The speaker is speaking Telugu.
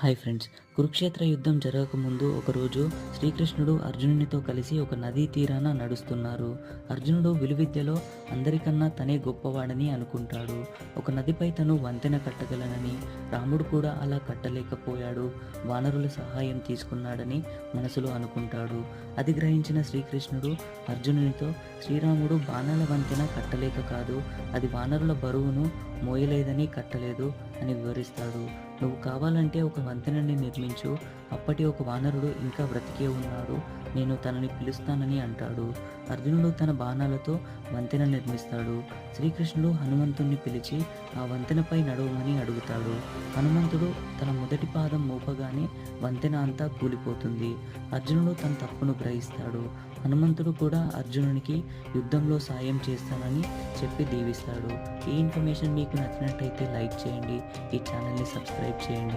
హాయ్ ఫ్రెండ్స్, కురుక్షేత్ర యుద్ధం జరగకముందు ఒకరోజు శ్రీకృష్ణుడు అర్జునునితో కలిసి ఒక నదీ తీరాన నడుస్తున్నారు. అర్జునుడు విలువిద్యలో అందరికన్నా తనే గొప్పవాడని అనుకుంటాడు. ఒక నదిపై తను వంతెన కట్టగలనని, రాముడు కూడా అలా కట్టలేకపోయాడు, వానరుల సహాయం తీసుకున్నాడని మనసులో అనుకుంటాడు. అది గ్రహించిన శ్రీకృష్ణుడు అర్జునునితో, శ్రీరాముడు బాణాల వంతెన కట్టలేక కాదు, అది వానరుల బరువును మోయలేదని కట్టలేదు అని వివరిస్తాడు. నువ్వు కావాలంటే ఒక వంతెనని నిర్మించు, అప్పటి ఒక వానరుడు ఇంకా బ్రతికే ఉన్నాడు, నేను తనని పిలుస్తానని అంటాడు. అర్జునుడు తన బాణాలతో వంతెన నిర్మిస్తాడు. శ్రీకృష్ణుడు హనుమంతుణ్ణి పిలిచి ఆ వంతెనపై నడవమని అడుగుతాడు. హనుమంతుడు తన మొదటి పాదం మోపగానే వంతెన అంతా కూలిపోతుంది. అర్జునుడు తన తప్పును గ్రహిస్తాడు. హనుమంతుడు కూడా అర్జునునికి యుద్ధంలో సాయం చేస్తానని చెప్పి దీవిస్తాడు. ఈ ఇన్ఫర్మేషన్ మీకు నచ్చినట్టయితే లైక్ చేయండి, ఈ ఛానల్ని సబ్స్క్రైబ్ చేయండి.